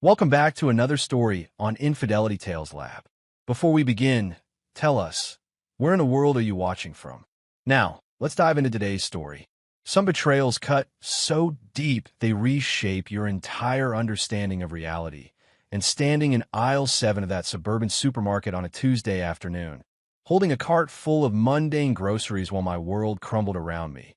Welcome back to another story on Infidelity Tales Lab. Before we begin, tell us, where in the world are you watching from? Now, let's dive into today's story. Some betrayals cut so deep they reshape your entire understanding of reality. And standing in aisle 7 of that suburban supermarket on a Tuesday afternoon, holding a cart full of mundane groceries while my world crumbled around me,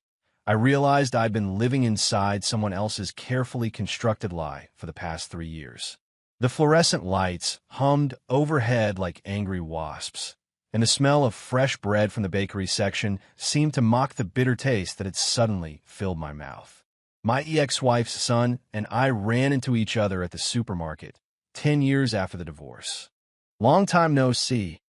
I realized I'd been living inside someone else's carefully constructed lie for the past 3 years. The fluorescent lights hummed overhead like angry wasps, and the smell of fresh bread from the bakery section seemed to mock the bitter taste that had suddenly filled my mouth. My ex-wife's son and I ran into each other at the supermarket 10 years after the divorce. "Long time no see,"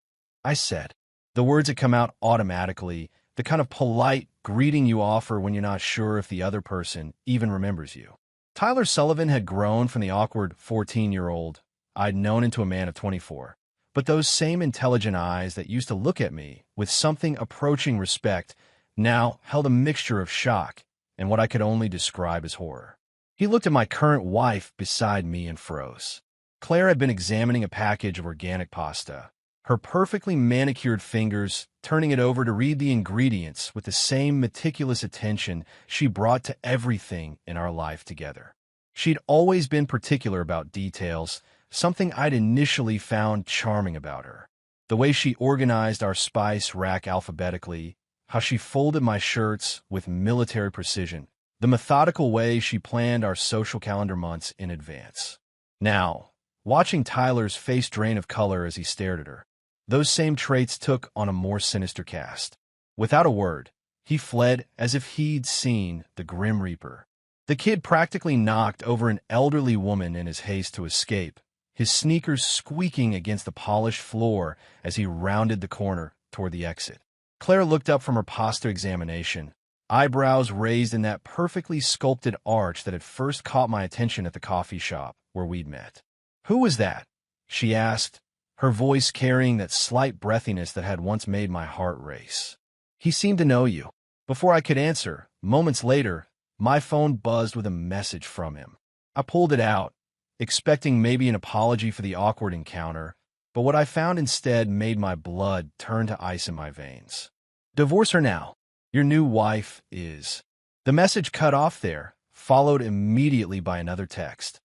I said. The words had come out automatically, the kind of polite greeting you offer when you're not sure if the other person even remembers you. Tyler Sullivan had grown from the awkward 14-year-old I'd known into a man of 24. But those same intelligent eyes that used to look at me with something approaching respect now held a mixture of shock and what I could only describe as horror. He looked at my current wife beside me and froze. Claire had been examining a package of organic pasta, her perfectly manicured fingers turning it over to read the ingredients with the same meticulous attention she brought to everything in our life together. She'd always been particular about details, something I'd initially found charming about her. The way she organized our spice rack alphabetically, how she folded my shirts with military precision, the methodical way she planned our social calendar months in advance. Now, watching Tyler's face drain of color as he stared at her, those same traits took on a more sinister cast. Without a word, he fled as if he'd seen the Grim Reaper. The kid practically knocked over an elderly woman in his haste to escape, his sneakers squeaking against the polished floor as he rounded the corner toward the exit. Claire looked up from her pasta examination, eyebrows raised in that perfectly sculpted arch that had first caught my attention at the coffee shop where we'd met. "Who was that?" she asked, her voice carrying that slight breathiness that had once made my heart race. "He seemed to know you." Before I could answer, moments later, my phone buzzed with a message from him. I pulled it out, expecting maybe an apology for the awkward encounter, but what I found instead made my blood turn to ice in my veins. "Divorce her now. Your new wife is." The message cut off there, followed immediately by another text.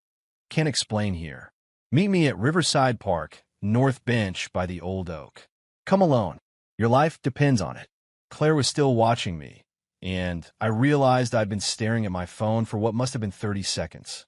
"Can't explain here. Meet me at Riverside Park, North Bench by the Old Oak. Come alone. Your life depends on it." Claire was still watching me, and I realized I'd been staring at my phone for what must have been 30 seconds.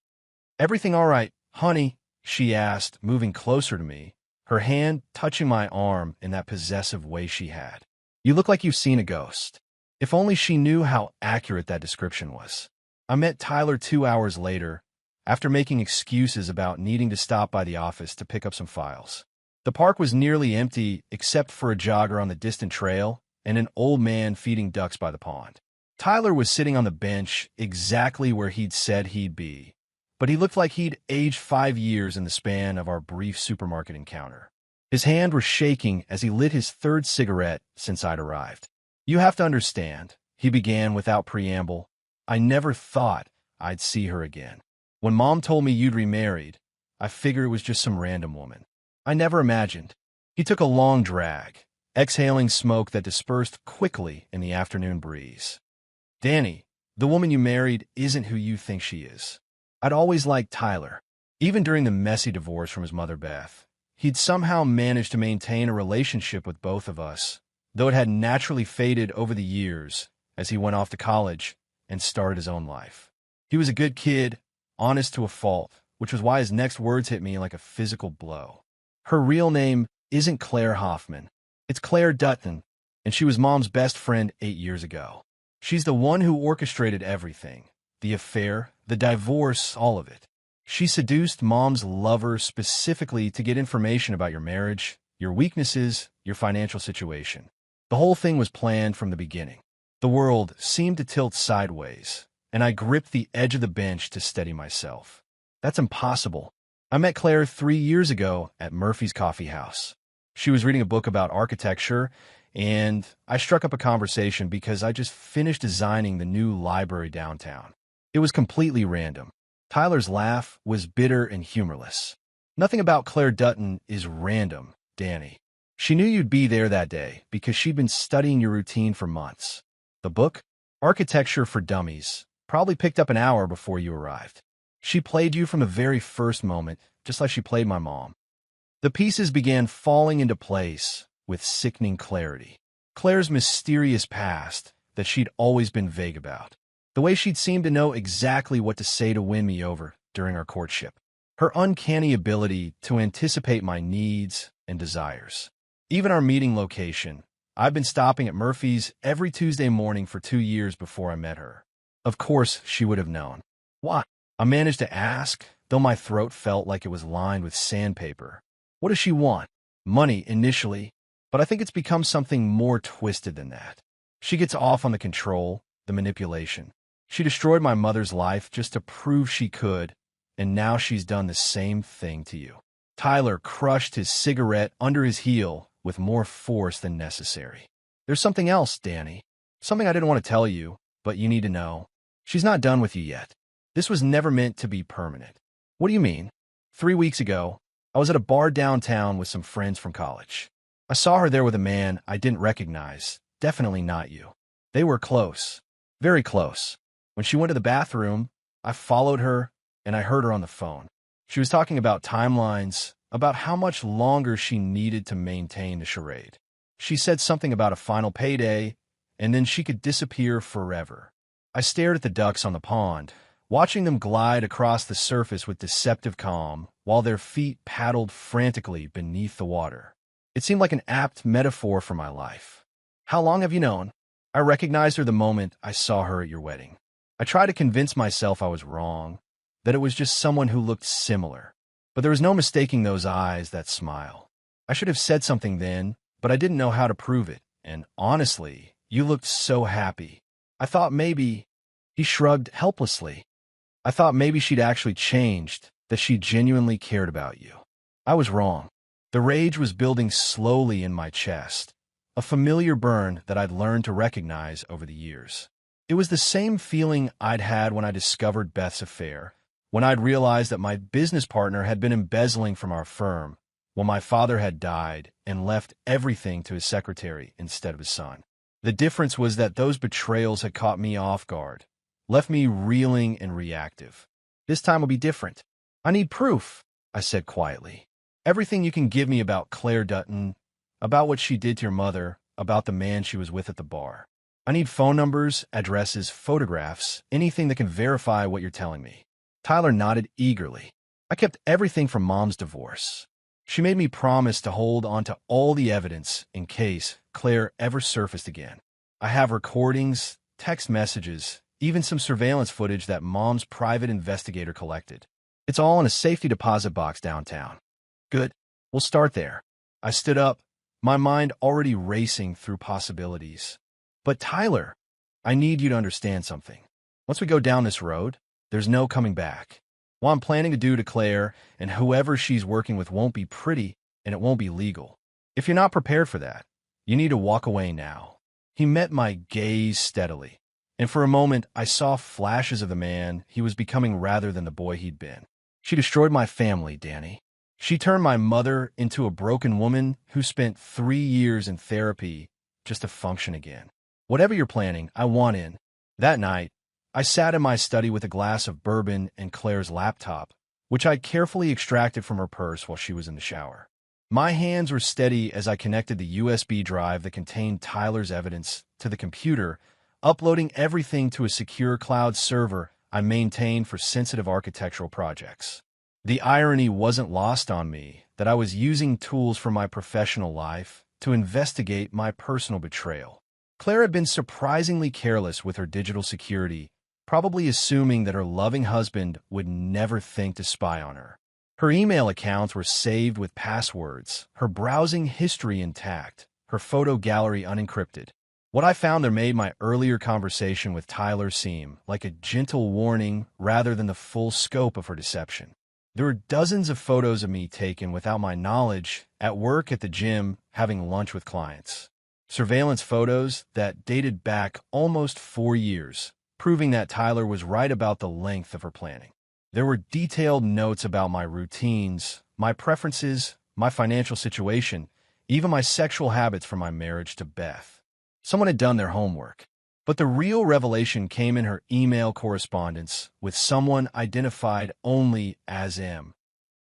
"Everything all right, honey?" she asked, moving closer to me, her hand touching my arm in that possessive way she had. "You look like you've seen a ghost." If only she knew how accurate that description was. I met Tyler 2 hours later, after making excuses about needing to stop by the office to pick up some files. The park was nearly empty except for a jogger on the distant trail and an old man feeding ducks by the pond. Tyler was sitting on the bench exactly where he'd said he'd be, but he looked like he'd aged 5 years in the span of our brief supermarket encounter. His hand was shaking as he lit his third cigarette since I'd arrived. "You have to understand," he began without preamble, "I never thought I'd see her again. When Mom told me you'd remarried, I figured it was just some random woman. I never imagined." He took a long drag, exhaling smoke that dispersed quickly in the afternoon breeze. "Danny, the woman you married isn't who you think she is. I'd always liked Tyler. Even during the messy divorce from his mother Beth, he'd somehow managed to maintain a relationship with both of us, though it had naturally faded over the years as he went off to college and started his own life. He was a good kid, honest to a fault, which was why his next words hit me like a physical blow. Her real name isn't Claire Hoffman. It's Claire Dutton, and she was Mom's best friend 8 years ago. She's the one who orchestrated everything. The affair, the divorce, all of it. She seduced Mom's lover specifically to get information about your marriage, your weaknesses, your financial situation. The whole thing was planned from the beginning. The world seemed to tilt sideways, and I gripped the edge of the bench to steady myself. That's impossible. I met Claire 3 years ago at Murphy's Coffee House. She was reading a book about architecture, and I struck up a conversation because I just finished designing the new library downtown. It was completely random. Tyler's laugh was bitter and humorless. Nothing about Claire Dutton is random, Danny. She knew you'd be there that day because she'd been studying your routine for months. The book, Architecture for Dummies, probably picked up an hour before you arrived. She played you from the very first moment, just like she played my mom. The pieces began falling into place with sickening clarity. Claire's mysterious past that she'd always been vague about. The way she'd seemed to know exactly what to say to win me over during our courtship. Her uncanny ability to anticipate my needs and desires. Even our meeting location. I've been stopping at Murphy's every Tuesday morning for 2 years before I met her. Of course, she would have known. Why? I managed to ask, though my throat felt like it was lined with sandpaper. What does she want? Money, initially, but I think it's become something more twisted than that. She gets off on the control, the manipulation. She destroyed my mother's life just to prove she could, and now she's done the same thing to you. Tyler crushed his cigarette under his heel with more force than necessary. There's something else, Danny. Something I didn't want to tell you, but you need to know. She's not done with you yet. This was never meant to be permanent. What do you mean? 3 weeks ago, I was at a bar downtown with some friends from college. I saw her there with a man I didn't recognize. Definitely not you. They were close. Very close. When she went to the bathroom, I followed her, and I heard her on the phone. She was talking about timelines, about how much longer she needed to maintain the charade. She said something about a final payday, and then she could disappear forever. I stared at the ducks on the pond, watching them glide across the surface with deceptive calm, while their feet paddled frantically beneath the water. It seemed like an apt metaphor for my life. How long have you known? I recognized her the moment I saw her at your wedding. I tried to convince myself I was wrong, that it was just someone who looked similar. But there was no mistaking those eyes, that smile. I should have said something then, but I didn't know how to prove it, and honestly, you looked so happy. I thought maybe... He shrugged helplessly. I thought maybe she'd actually changed, that she genuinely cared about you. I was wrong. The rage was building slowly in my chest, a familiar burn that I'd learned to recognize over the years. It was the same feeling I'd had when I discovered Beth's affair, when I'd realized that my business partner had been embezzling from our firm, when my father had died and left everything to his secretary instead of his son. The difference was that those betrayals had caught me off guard, left me reeling and reactive. This time will be different. I need proof, I said quietly. Everything you can give me about Claire Dutton, about what she did to your mother, about the man she was with at the bar. I need phone numbers, addresses, photographs, anything that can verify what you're telling me. Tyler nodded eagerly. I kept everything from Mom's divorce. She made me promise to hold on to all the evidence in case Claire ever surfaced again. I have recordings, text messages, even some surveillance footage that Mom's private investigator collected. It's all in a safety deposit box downtown. Good. We'll start there. I stood up, my mind already racing through possibilities. But Tyler, I need you to understand something. Once we go down this road, there's no coming back. What I'm planning to do to Claire and whoever she's working with won't be pretty, and it won't be legal. If you're not prepared for that, you need to walk away now. He met my gaze steadily, and for a moment I saw flashes of the man he was becoming rather than the boy he'd been. She destroyed my family, Danny. She turned my mother into a broken woman who spent 3 years in therapy just to function again. Whatever you're planning, I want in. That night, I sat in my study with a glass of bourbon and Claire's laptop, which I'd carefully extracted from her purse while she was in the shower. My hands were steady as I connected the USB drive that contained Tyler's evidence to the computer, uploading everything to a secure cloud server I maintained for sensitive architectural projects. The irony wasn't lost on me that I was using tools from my professional life to investigate my personal betrayal. Claire had been surprisingly careless with her digital security, probably assuming that her loving husband would never think to spy on her. Her email accounts were saved with passwords, her browsing history intact, her photo gallery unencrypted. What I found there made my earlier conversation with Tyler seem like a gentle warning rather than the full scope of her deception. There were dozens of photos of me taken without my knowledge, at work, at the gym, having lunch with clients. Surveillance photos that dated back almost 4 years, proving that Tyler was right about the length of her planning. There were detailed notes about my routines, my preferences, my financial situation, even my sexual habits from my marriage to Beth. Someone had done their homework. But the real revelation came in her email correspondence with someone identified only as M.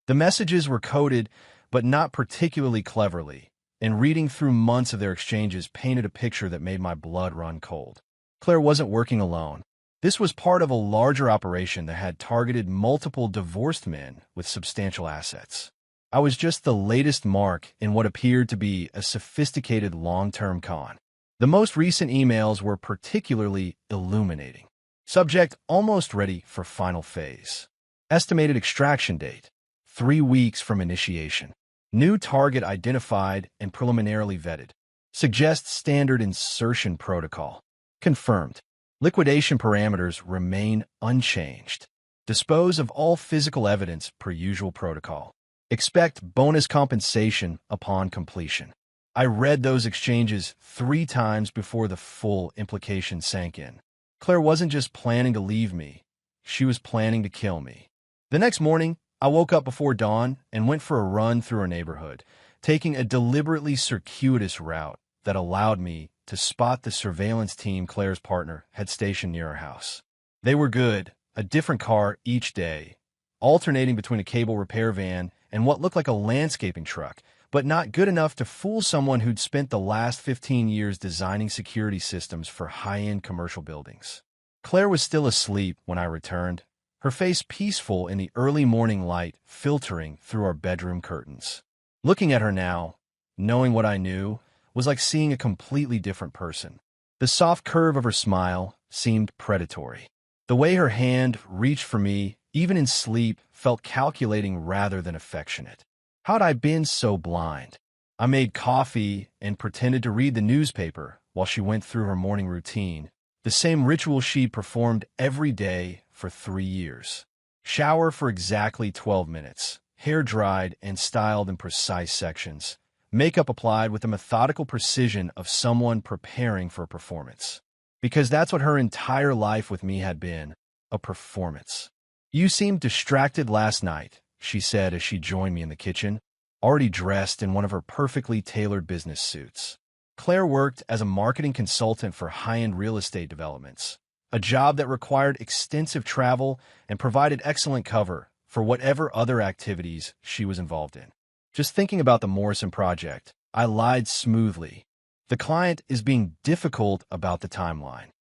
The messages were coded, but not particularly cleverly, and reading through months of their exchanges painted a picture that made my blood run cold. Claire wasn't working alone. This was part of a larger operation that had targeted multiple divorced men with substantial assets. I was just the latest mark in what appeared to be a sophisticated long-term con. The most recent emails were particularly illuminating. Subject: almost ready for final phase. Estimated extraction date: 3 weeks from initiation. New target identified and preliminarily vetted. Suggest standard insertion protocol. Confirmed. Liquidation parameters remain unchanged. Dispose of all physical evidence per usual protocol. Expect bonus compensation upon completion. I read those exchanges 3 times before the full implication sank in. Claire wasn't just planning to leave me. She was planning to kill me. The next morning, I woke up before dawn and went for a run through our neighborhood, taking a deliberately circuitous route that allowed me to spot the surveillance team Claire's partner had stationed near our house. They were good, a different car each day, alternating between a cable repair van and what looked like a landscaping truck, but not good enough to fool someone who'd spent the last 15 years designing security systems for high-end commercial buildings. Claire was still asleep when I returned, her face peaceful in the early morning light filtering through our bedroom curtains. Looking at her now, knowing what I knew, was like seeing a completely different person. The soft curve of her smile seemed predatory. The way her hand reached for me, even in sleep, felt calculating rather than affectionate. How'd I been so blind? I made coffee and pretended to read the newspaper while she went through her morning routine, the same ritual she performed every day for 3 years. Shower for exactly 12 minutes, hair dried and styled in precise sections, makeup applied with the methodical precision of someone preparing for a performance. Because that's what her entire life with me had been, a performance. "You seemed distracted last night," she said as she joined me in the kitchen, already dressed in one of her perfectly tailored business suits. Claire worked as a marketing consultant for high-end real estate developments, a job that required extensive travel and provided excellent cover for whatever other activities she was involved in. Just thinking about the Morrison project, I lied smoothly. "The client is being difficult about the timeline."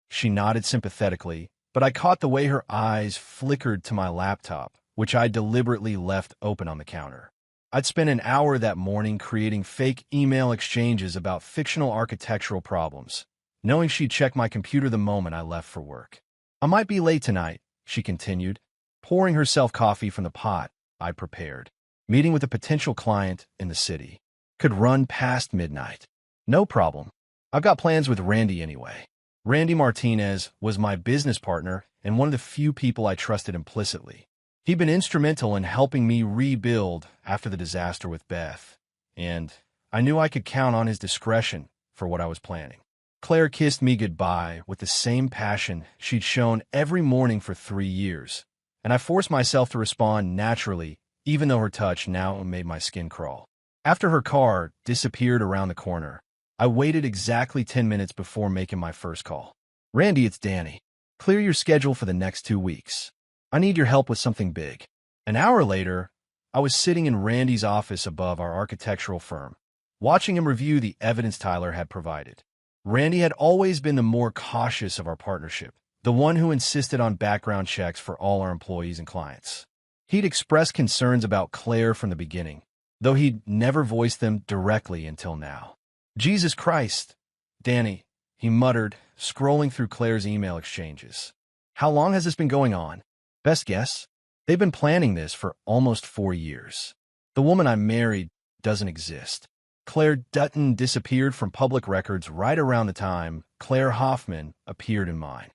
She nodded sympathetically, but I caught the way her eyes flickered to my laptop, which I deliberately left open on the counter. I'd spent an hour that morning creating fake email exchanges about fictional architectural problems, knowing she'd check my computer the moment I left for work. "I might be late tonight," she continued, pouring herself coffee from the pot I'd prepared. "Meeting with a potential client in the city. Could run past midnight." "No problem. I've got plans with Randy anyway." Randy Martinez was my business partner and one of the few people I trusted implicitly. He'd been instrumental in helping me rebuild after the disaster with Beth, and I knew I could count on his discretion for what I was planning. Claire kissed me goodbye with the same passion she'd shown every morning for 3 years, and I forced myself to respond naturally, even though her touch now made my skin crawl. After her car disappeared around the corner, I waited exactly 10 minutes before making my first call. "Randy, it's Danny. Clear your schedule for the next 2 weeks. I need your help with something big." An hour later, I was sitting in Randy's office above our architectural firm, watching him review the evidence Tyler had provided. Randy had always been the more cautious of our partnership, the one who insisted on background checks for all our employees and clients. He'd expressed concerns about Claire from the beginning, though he'd never voiced them directly until now. "Jesus Christ, Danny," he muttered, scrolling through Claire's email exchanges. "How long has this been going on?" "Best guess? They've been planning this for almost 4 years. The woman I married doesn't exist. Claire Dutton disappeared from public records right around the time Claire Hoffman appeared in mine."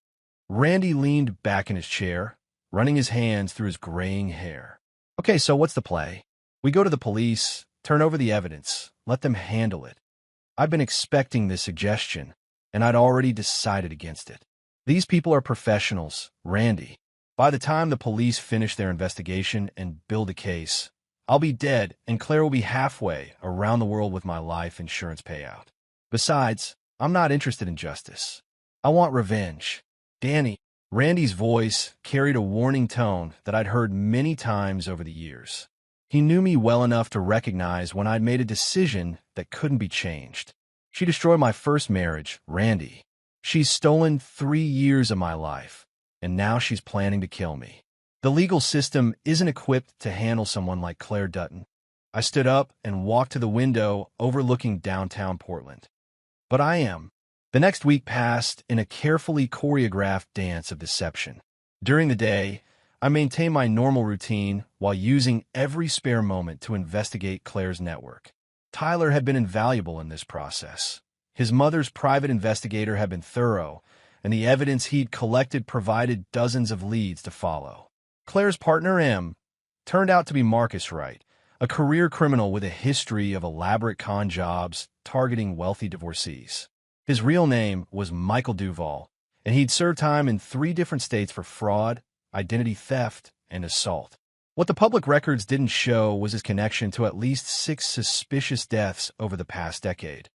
Randy leaned back in his chair, running his hands through his graying hair. "Okay, so what's the play? We go to the police, turn over the evidence, let them handle it." I've been expecting this suggestion, and I'd already decided against it. "These people are professionals, Randy. By the time the police finish their investigation and build a case, I'll be dead and Claire will be halfway around the world with my life insurance payout. Besides, I'm not interested in justice. I want revenge. Danny. Randy's voice carried a warning tone that I'd heard many times over the years. He knew me well enough to recognize when I'd made a decision that couldn't be changed. She destroyed my first marriage, Randy. She's stolen 3 years of my life, and now she's planning to kill me. The legal system isn't equipped to handle someone like Claire Dutton. I stood up and walked to the window overlooking downtown Portland. But I am. The next week passed in a carefully choreographed dance of deception. During the day, I maintained my normal routine while using every spare moment to investigate Claire's network. Tyler had been invaluable in this process. His mother's private investigator had been thorough, and the evidence he'd collected provided dozens of leads to follow. Claire's partner, M, turned out to be Marcus Wright, a career criminal with a history of elaborate con jobs targeting wealthy divorcees. His real name was Michael Duvall, and he'd served time in 3 different states for fraud, identity theft, and assault. What the public records didn't show was his connection to at least 6 suspicious deaths over the past decade.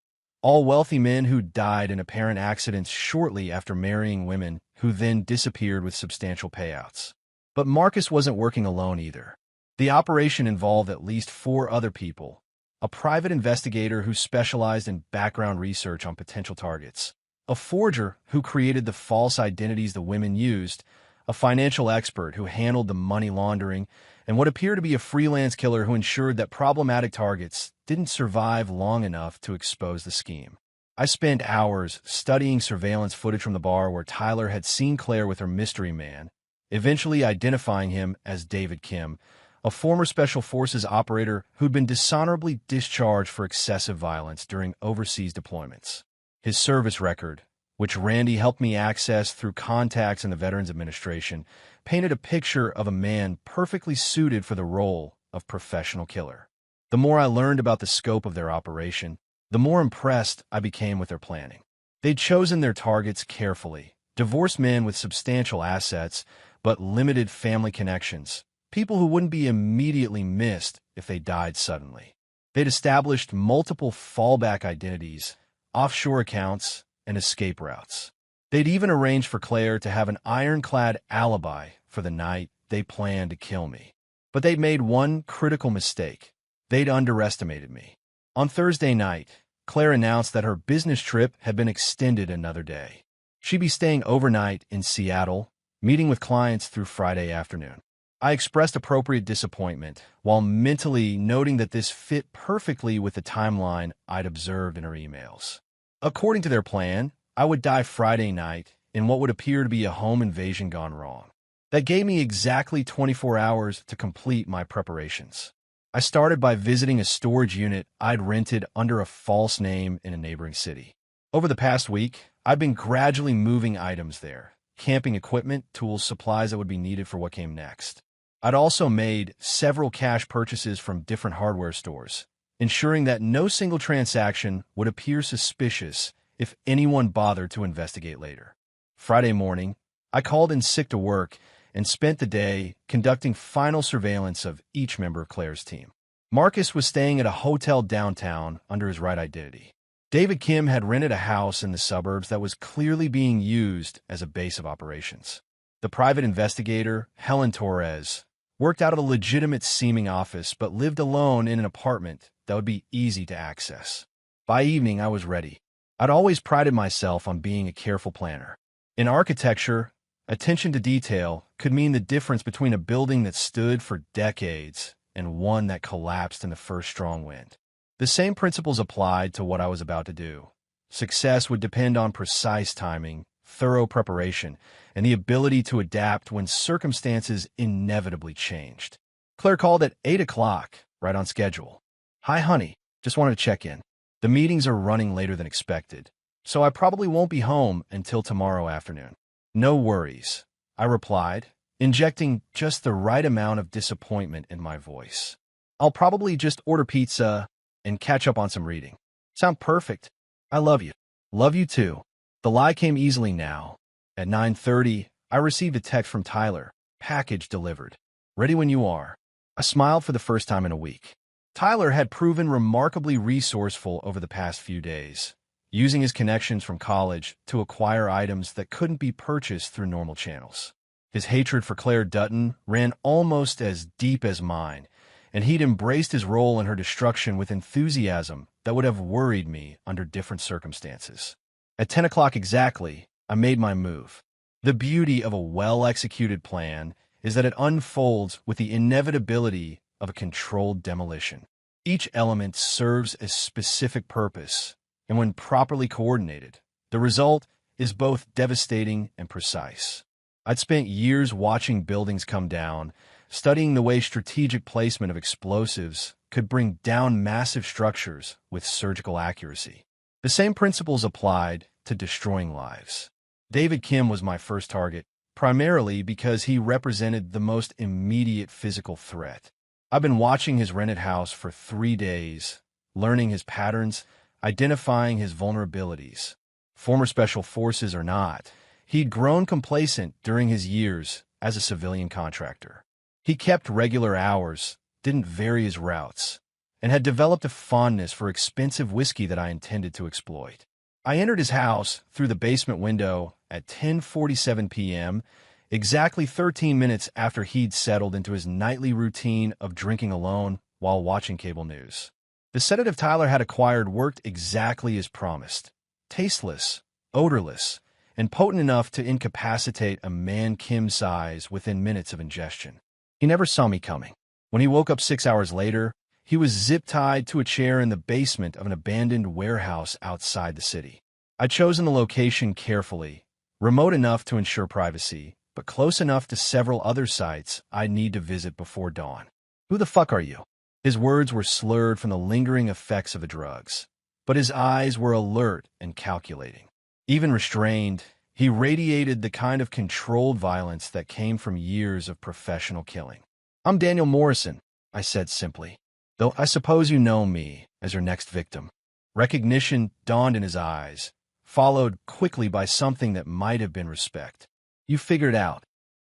All wealthy men who died in apparent accidents shortly after marrying women who then disappeared with substantial payouts. But Marcus wasn't working alone either. The operation involved at least 4 other people: a private investigator who specialized in background research on potential targets, a forger who created the false identities the women used, a financial expert who handled the money laundering, and what appeared to be a freelance killer who ensured that problematic targets didn't survive long enough to expose the scheme. I spent hours studying surveillance footage from the bar where Tyler had seen Claire with her mystery man, eventually identifying him as David Kim, a former Special Forces operator who'd been dishonorably discharged for excessive violence during overseas deployments. His service record, which Randy helped me access through contacts in the Veterans Administration, painted a picture of a man perfectly suited for the role of professional killer. The more I learned about the scope of their operation, the more impressed I became with their planning. They'd chosen their targets carefully: divorced men with substantial assets but limited family connections, people who wouldn't be immediately missed if they died suddenly. They'd established multiple fallback identities, offshore accounts, and escape routes. They'd even arranged for Claire to have an ironclad alibi for the night they planned to kill me. But they'd made one critical mistake. They'd underestimated me. On Thursday night, Claire announced that her business trip had been extended another day. She'd be staying overnight in Seattle, meeting with clients through Friday afternoon. I expressed appropriate disappointment, while mentally noting that this fit perfectly with the timeline I'd observed in her emails. According to their plan, I would die Friday night in what would appear to be a home invasion gone wrong. That gave me exactly 24 hours to complete my preparations. I started by visiting a storage unit I'd rented under a false name in a neighboring city. Over the past week, I'd been gradually moving items there: camping equipment, tools, supplies that would be needed for what came next. I'd also made several cash purchases from different hardware stores, ensuring that no single transaction would appear suspicious if anyone bothered to investigate later. Friday morning, I called in sick to work and spent the day conducting final surveillance of each member of Claire's team. Marcus was staying at a hotel downtown under his right identity. David Kim had rented a house in the suburbs that was clearly being used as a base of operations. The private investigator, Helen Torres, worked out of a legitimate-seeming office but lived alone in an apartment that would be easy to access. By evening, I was ready. I'd always prided myself on being a careful planner. In architecture, attention to detail could mean the difference between a building that stood for decades and one that collapsed in the first strong wind. The same principles applied to what I was about to do. Success would depend on precise timing, thorough preparation, and the ability to adapt when circumstances inevitably changed. Claire called at 8 o'clock, right on schedule. "Hi, honey. Just wanted to check in. The meetings are running later than expected, so I probably won't be home until tomorrow afternoon." "No worries," I replied, injecting just the right amount of disappointment in my voice. "I'll probably just order pizza and catch up on some reading." "Sound perfect. I love you." "Love you too." The lie came easily now. At 9:30, I received a text from Tyler. package delivered. Ready when you are. I smiled for the first time in a week. Tyler had proven remarkably resourceful over the past few days, using his connections from college to acquire items that couldn't be purchased through normal channels. His hatred for Claire Dutton ran almost as deep as mine, and he'd embraced his role in her destruction with enthusiasm that would have worried me under different circumstances. At 10 o'clock exactly, I made my move. The beauty of a well-executed plan is that it unfolds with the inevitability of a controlled demolition. Each element serves a specific purpose, and when properly coordinated, the result is both devastating and precise. I'd spent years watching buildings come down, studying the way strategic placement of explosives could bring down massive structures with surgical accuracy. The same principles applied to destroying lives. David Kim was my first target, primarily because he represented the most immediate physical threat. I've been watching his rented house for 3 days, learning his patterns, identifying his vulnerabilities. Former special forces or not, he'd grown complacent during his years as a civilian contractor. He kept regular hours, didn't vary his routes, and had developed a fondness for expensive whiskey that I intended to exploit. I entered his house through the basement window at 10:47 p.m., exactly 13 minutes after he'd settled into his nightly routine of drinking alone while watching cable news. The sedative Tyler had acquired worked exactly as promised. Tasteless, odorless, and potent enough to incapacitate a man Kim's size within minutes of ingestion. He never saw me coming. When he woke up 6 hours later, he was zip-tied to a chair in the basement of an abandoned warehouse outside the city. I'd chosen the location carefully, remote enough to ensure privacy, but close enough to several other sites I'd need to visit before dawn. "Who the fuck are you?" His words were slurred from the lingering effects of the drugs, but his eyes were alert and calculating. Even restrained, he radiated the kind of controlled violence that came from years of professional killing. "I'm Daniel Morrison," I said simply, "though I suppose you know me as your next victim." Recognition dawned in his eyes, followed quickly by something that might have been respect. "You figured out.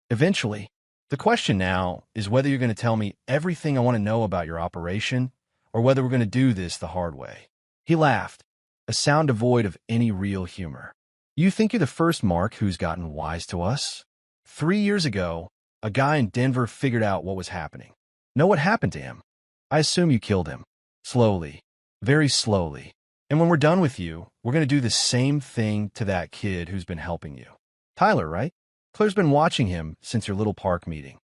Eventually. The question now is whether you're going to tell me everything I want to know about your operation, or whether we're going to do this the hard way." He laughed, a sound devoid of any real humor. "You think you're the first Mark who's gotten wise to us? 3 years ago, a guy in Denver figured out what was happening. Know what happened to him? I assume you killed him. Slowly. Very slowly. And when we're done with you, we're going to do the same thing to that kid who's been helping you. Tyler, right? Claire's been watching him since your little park meeting."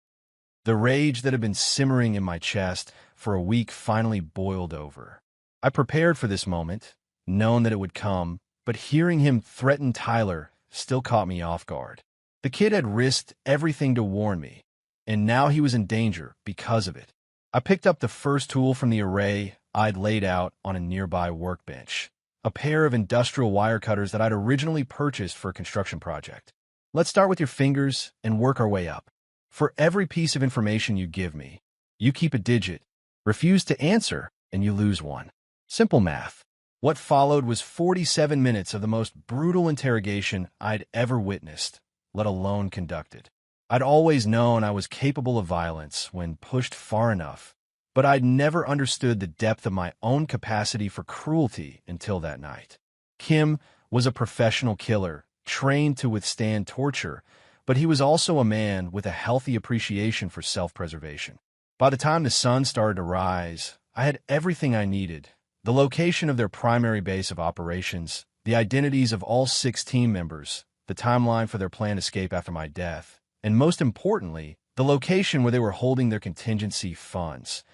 The rage that had been simmering in my chest for a week finally boiled over. I prepared for this moment, known that it would come, but hearing him threaten Tyler still caught me off guard. The kid had risked everything to warn me, and now he was in danger because of it. I picked up the first tool from the array I'd laid out on a nearby workbench, a pair of industrial wire cutters that I'd originally purchased for a construction project. "Let's start with your fingers and work our way up. For every piece of information you give me, you keep a digit. Refuse to answer, and you lose one. Simple math." What followed was 47 minutes of the most brutal interrogation I'd ever witnessed, let alone conducted. I'd always known I was capable of violence when pushed far enough, but I'd never understood the depth of my own capacity for cruelty until that night. Kim was a professional killer, trained to withstand torture, but he was also a man with a healthy appreciation for self-preservation. By the time the sun started to rise, I had everything I needed: the location of their primary base of operations, the identities of all 6 team members, the timeline for their planned escape after my death, and most importantly, the location where they were holding their contingency funds,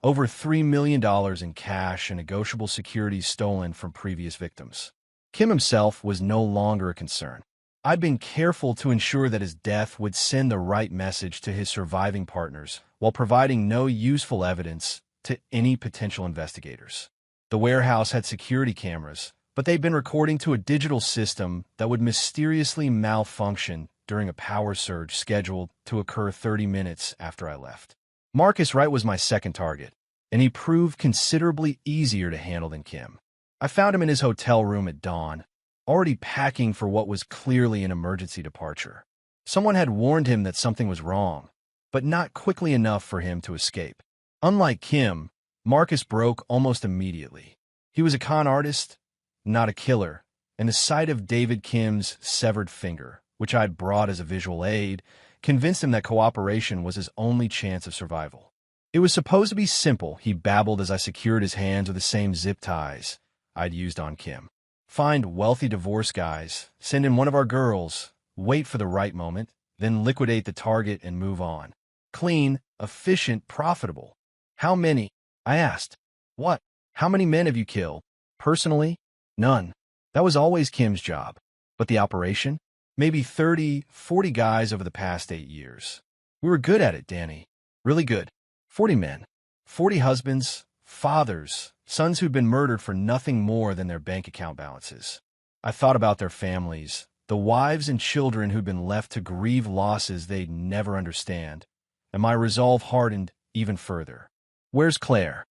over $3 million in cash and negotiable securities stolen from previous victims. Kim himself was no longer a concern. I'd been careful to ensure that his death would send the right message to his surviving partners while providing no useful evidence to any potential investigators. The warehouse had security cameras, but they'd been recording to a digital system that would mysteriously malfunction during a power surge scheduled to occur 30 minutes after I left. Marcus Wright was my second target, and he proved considerably easier to handle than Kim. I found him in his hotel room at dawn, already packing for what was clearly an emergency departure. Someone had warned him that something was wrong, but not quickly enough for him to escape. Unlike Kim, Marcus broke almost immediately. He was a con artist, not a killer, and the sight of David Kim's severed finger, which I'd brought as a visual aid, convinced him that cooperation was his only chance of survival. It was supposed to be simple, he babbled as I secured his hands with the same zip ties I'd used on Kim. Find wealthy divorce guys, send in one of our girls, wait for the right moment, then liquidate the target and move on. Clean, efficient, profitable. How many? I asked. What? How many men have you killed? Personally? None. That was always Kim's job. But the operation? Maybe 30, 40 guys over the past 8 years. We were good at it, Danny. Really good. 40 men. 40 husbands, fathers, sons who'd been murdered for nothing more than their bank account balances. I thought about their families, the wives and children who'd been left to grieve losses they'd never understand, and my resolve hardened even further. Where's Claire?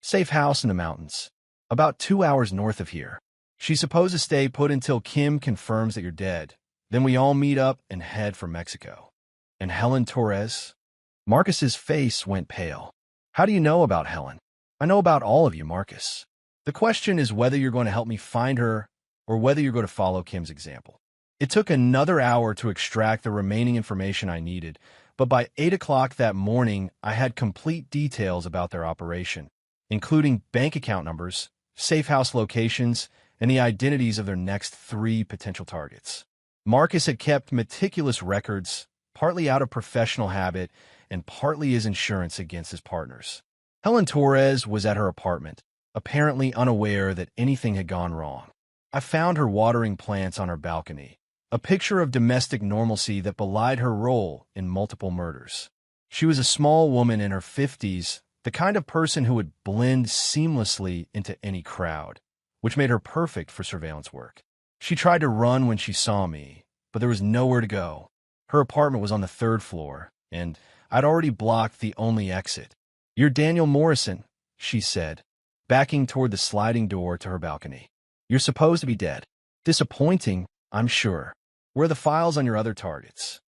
Safe house in the mountains. About 2 hours north of here. She's supposed to stay put until Kim confirms that you're dead. Then we all meet up and head for Mexico. And Helen Torres? Marcus's face went pale. How do you know about Helen? I know about all of you, Marcus. The question is whether you're going to help me find her or whether you're going to follow Kim's example. It took another hour to extract the remaining information I needed, but by 8 o'clock that morning, I had complete details about their operation, including bank account numbers, safe house locations, and the identities of their next 3 potential targets. Marcus had kept meticulous records, partly out of professional habit and partly as insurance against his partners. Helen Torres was at her apartment, apparently unaware that anything had gone wrong. I found her watering plants on her balcony, a picture of domestic normalcy that belied her role in multiple murders. She was a small woman in her 50s, the kind of person who would blend seamlessly into any crowd, which made her perfect for surveillance work. She tried to run when she saw me, but there was nowhere to go. Her apartment was on the 3rd floor, and I'd already blocked the only exit. "You're Daniel Morrison," she said, backing toward the sliding door to her balcony. "You're supposed to be dead. Disappointing, I'm sure. Where are the files on your other targets?"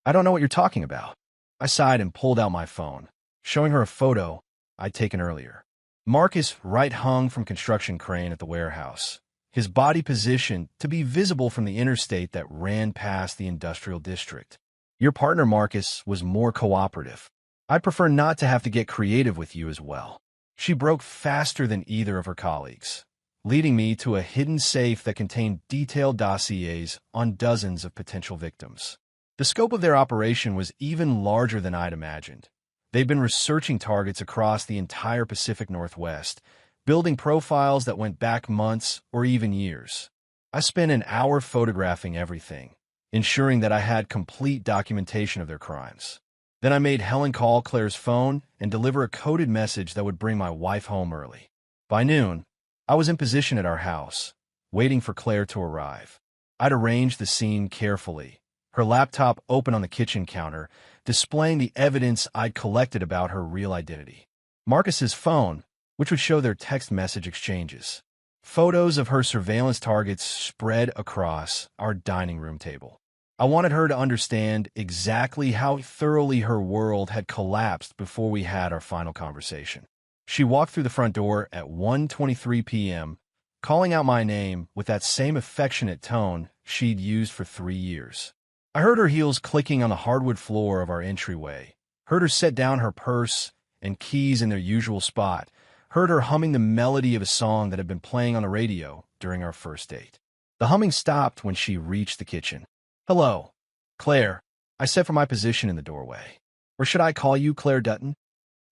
"I don't know what you're talking about." I sighed and pulled out my phone, showing her a photo I'd taken earlier. Marcus right hung from construction crane at the warehouse, his body positioned to be visible from the interstate that ran past the industrial district. "Your partner, Marcus, was more cooperative. I'd prefer not to have to get creative with you as well." She broke faster than either of her colleagues, leading me to a hidden safe that contained detailed dossiers on dozens of potential victims. The scope of their operation was even larger than I'd imagined. They'd been researching targets across the entire Pacific Northwest, building profiles that went back months or even years. I spent an hour photographing everything, ensuring that I had complete documentation of their crimes. Then I made Helen call Claire's phone and deliver a coded message that would bring my wife home early. By noon, I was in position at our house, waiting for Claire to arrive. I'd arranged the scene carefully, her laptop open on the kitchen counter, displaying the evidence I'd collected about her real identity. Marcus's phone, which would show their text message exchanges. Photos of her surveillance targets spread across our dining room table. I wanted her to understand exactly how thoroughly her world had collapsed before we had our final conversation. She walked through the front door at 1:23 p.m., calling out my name with that same affectionate tone she'd used for 3 years. I heard her heels clicking on the hardwood floor of our entryway, heard her set down her purse and keys in their usual spot, heard her humming the melody of a song that had been playing on the radio during our first date. The humming stopped when she reached the kitchen. "Hello, Claire," I said from my position in the doorway. "Or should I call you Claire Dutton?"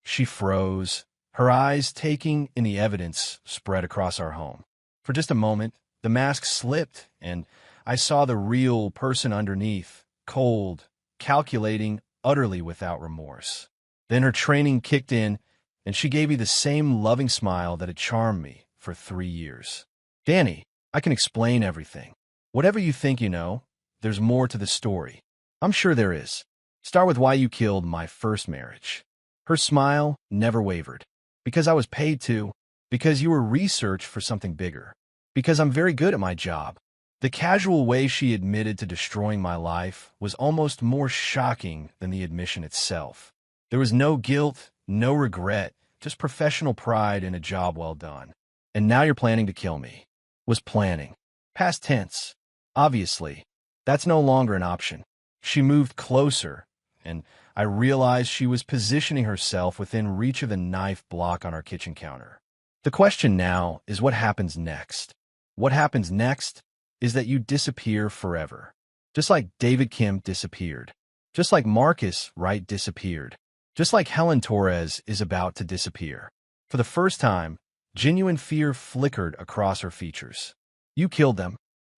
She froze, her eyes taking in the evidence spread across our home. For just a moment, the mask slipped, and I saw the real person underneath, cold, calculating, utterly without remorse. Then her training kicked in, and she gave me the same loving smile that had charmed me for 3 years. "Danny, I can explain everything. Whatever you think you know, there's more to the story. I'm sure there is. Start with why you killed my first marriage." Her smile never wavered. "Because I was paid to. Because you were researched for something bigger. Because I'm very good at my job. The casual way she admitted to destroying my life was almost more shocking than the admission itself. There was no guilt, no regret, just professional pride in a job well done. And now you're planning to kill me. Was planning. Past tense. Obviously, that's no longer an option. She moved closer, and I realized she was positioning herself within reach of the knife block on our kitchen counter. The question now is what happens next? What happens next is that you disappear forever. Just like David Kim disappeared. Just like Marcus Wright disappeared. Just like Helen Torres is about to disappear. For the first time, genuine fear flickered across her features. You killed them.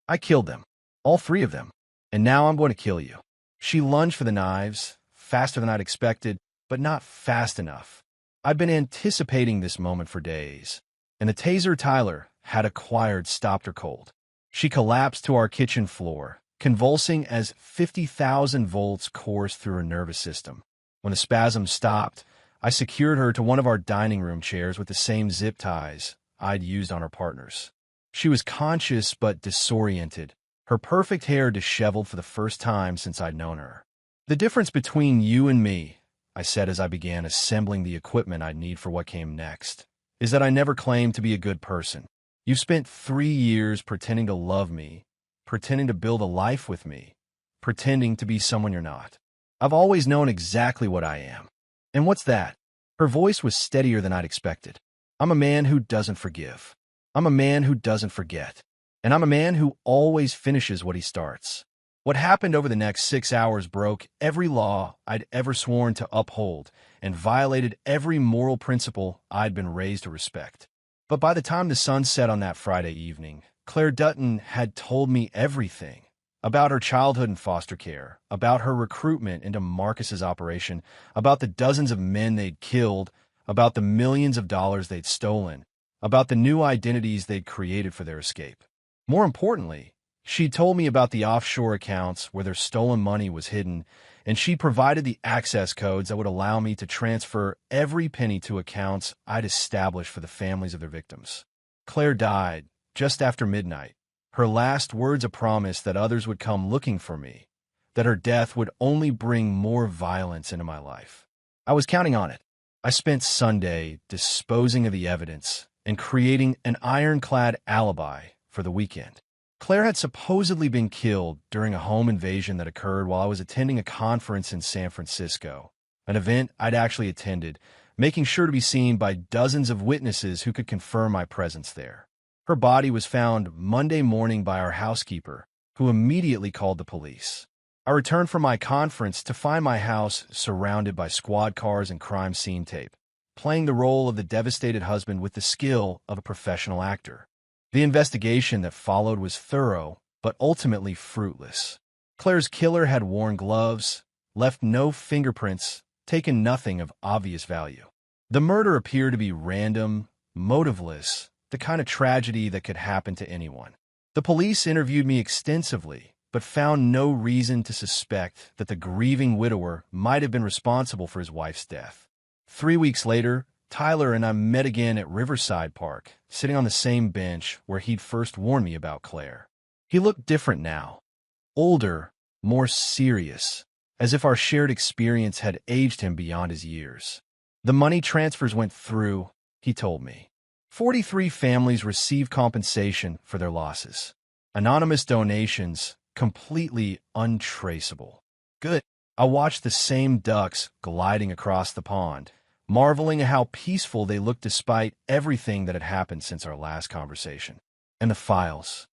I killed them. All three of them. And now I'm going to kill you. She lunged for the knives, faster than I'd expected, but not fast enough. I'd been anticipating this moment for days, and the taser Tyler had acquired stopped her cold. She collapsed to our kitchen floor, convulsing as 50,000 volts coursed through her nervous system. When the spasms stopped, I secured her to one of our dining room chairs with the same zip ties I'd used on her partners. She was conscious but disoriented, her perfect hair disheveled for the first time since I'd known her. The difference between you and me, I said as I began assembling the equipment I'd need for what came next, is that I never claimed to be a good person. You've spent 3 years pretending to love me, pretending to build a life with me, pretending to be someone you're not. I've always known exactly what I am. And what's that? Her voice was steadier than I'd expected. I'm a man who doesn't forgive. I'm a man who doesn't forget. And I'm a man who always finishes what he starts. What happened over the next 6 hours broke every law I'd ever sworn to uphold and violated every moral principle I'd been raised to respect. But by the time the sun set on that Friday evening, Claire Dutton had told me everything about her childhood in foster care, about her recruitment into Marcus's operation, about the dozens of men they'd killed, about the millions of dollars they'd stolen, about the new identities they'd created for their escape. More importantly, she told me about the offshore accounts where their stolen money was hidden, and she provided the access codes that would allow me to transfer every penny to accounts I'd established for the families of their victims. Claire died just after midnight. Her last words a promise that others would come looking for me, that her death would only bring more violence into my life. I was counting on it. I spent Sunday disposing of the evidence and creating an ironclad alibi for the weekend. Claire had supposedly been killed during a home invasion that occurred while I was attending a conference in San Francisco, an event I'd actually attended, making sure to be seen by dozens of witnesses who could confirm my presence there. Her body was found Monday morning by our housekeeper, who immediately called the police. I returned from my conference to find my house surrounded by squad cars and crime scene tape, playing the role of the devastated husband with the skill of a professional actor. The investigation that followed was thorough, but ultimately fruitless. Claire's killer had worn gloves, left no fingerprints, taken nothing of obvious value. The murder appeared to be random, motiveless, the kind of tragedy that could happen to anyone. The police interviewed me extensively, but found no reason to suspect that the grieving widower might have been responsible for his wife's death. 3 weeks later, Tyler and I met again at Riverside Park, sitting on the same bench where he'd first warned me about Claire. He looked different now. Older, more serious, as if our shared experience had aged him beyond his years. The money transfers went through, he told me. 43 families received compensation for their losses. Anonymous donations, completely untraceable. Good. I watched the same ducks gliding across the pond, marveling at how peaceful they looked despite everything that had happened since our last conversation. And the files,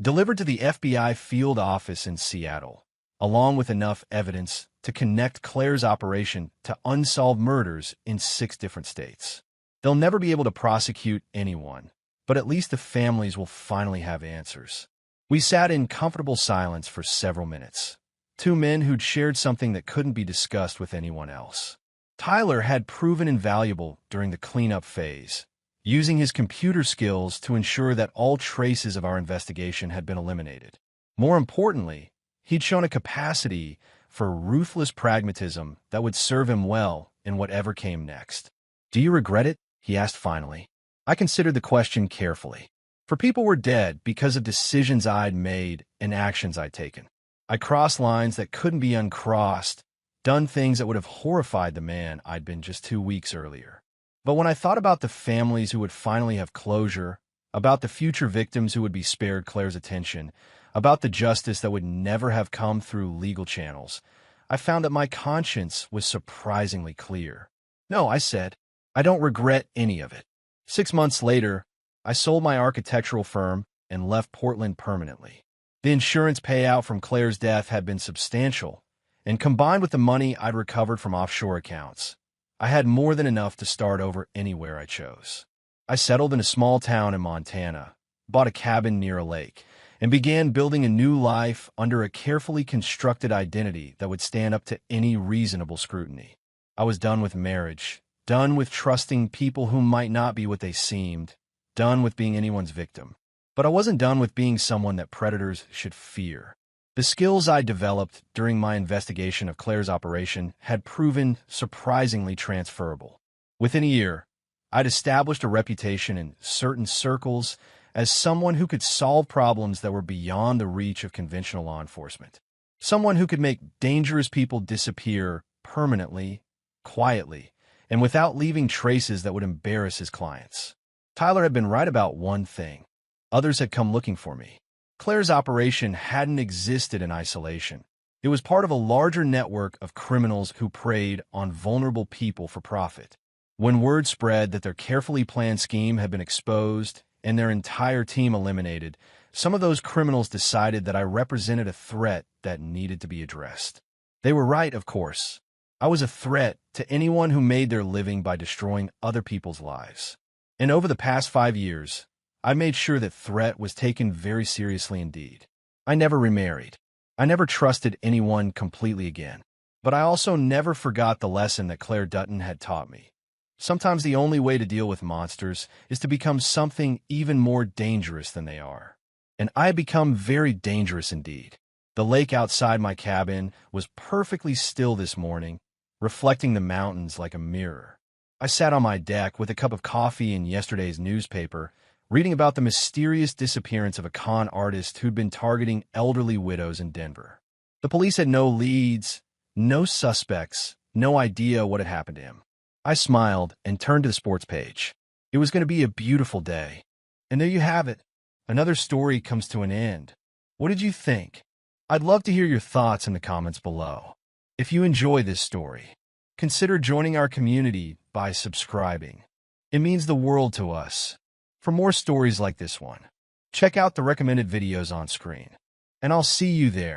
delivered to the FBI field office in Seattle, along with enough evidence to connect Claire's operation to unsolved murders in 6 different states. They'll never be able to prosecute anyone, but at least the families will finally have answers. We sat in comfortable silence for several minutes. 2 men who'd shared something that couldn't be discussed with anyone else. Tyler had proven invaluable during the cleanup phase, using his computer skills to ensure that all traces of our investigation had been eliminated. More importantly, he'd shown a capacity for ruthless pragmatism that would serve him well in whatever came next. "Do you regret it?" he asked finally. I considered the question carefully. For people were dead because of decisions I'd made and actions I'd taken. I crossed lines that couldn't be uncrossed, done things that would have horrified the man I'd been just 2 weeks earlier. But when I thought about the families who would finally have closure, about the future victims who would be spared Claire's attention, about the justice that would never have come through legal channels, I found that my conscience was surprisingly clear. No, I said, I don't regret any of it. 6 months later, I sold my architectural firm and left Portland permanently. The insurance payout from Claire's death had been substantial, and combined with the money I'd recovered from offshore accounts, I had more than enough to start over anywhere I chose. I settled in a small town in Montana, bought a cabin near a lake, and began building a new life under a carefully constructed identity that would stand up to any reasonable scrutiny. I was done with marriage, done with trusting people who might not be what they seemed, done with being anyone's victim. But I wasn't done with being someone that predators should fear. The skills I developed during my investigation of Claire's operation had proven surprisingly transferable. Within a year, I'd established a reputation in certain circles as someone who could solve problems that were beyond the reach of conventional law enforcement. Someone who could make dangerous people disappear permanently, quietly, and without leaving traces that would embarrass his clients. Tyler had been right about one thing. Others had come looking for me. Claire's operation hadn't existed in isolation. It was part of a larger network of criminals who preyed on vulnerable people for profit. When word spread that their carefully planned scheme had been exposed and their entire team eliminated, some of those criminals decided that I represented a threat that needed to be addressed. They were right, of course. I was a threat to anyone who made their living by destroying other people's lives. And over the past 5 years, I made sure that threat was taken very seriously indeed. I never remarried. I never trusted anyone completely again. But I also never forgot the lesson that Claire Dutton had taught me. Sometimes the only way to deal with monsters is to become something even more dangerous than they are. And I had become very dangerous indeed. The lake outside my cabin was perfectly still this morning, reflecting the mountains like a mirror. I sat on my deck with a cup of coffee and yesterday's newspaper, reading about the mysterious disappearance of a con artist who'd been targeting elderly widows in Denver. The police had no leads, no suspects, no idea what had happened to him. I smiled and turned to the sports page. It was going to be a beautiful day. And there you have it. Another story comes to an end. What did you think? I'd love to hear your thoughts in the comments below. If you enjoy this story, consider joining our community by subscribing. It means the world to us. For more stories like this one, check out the recommended videos on screen. And I'll see you there.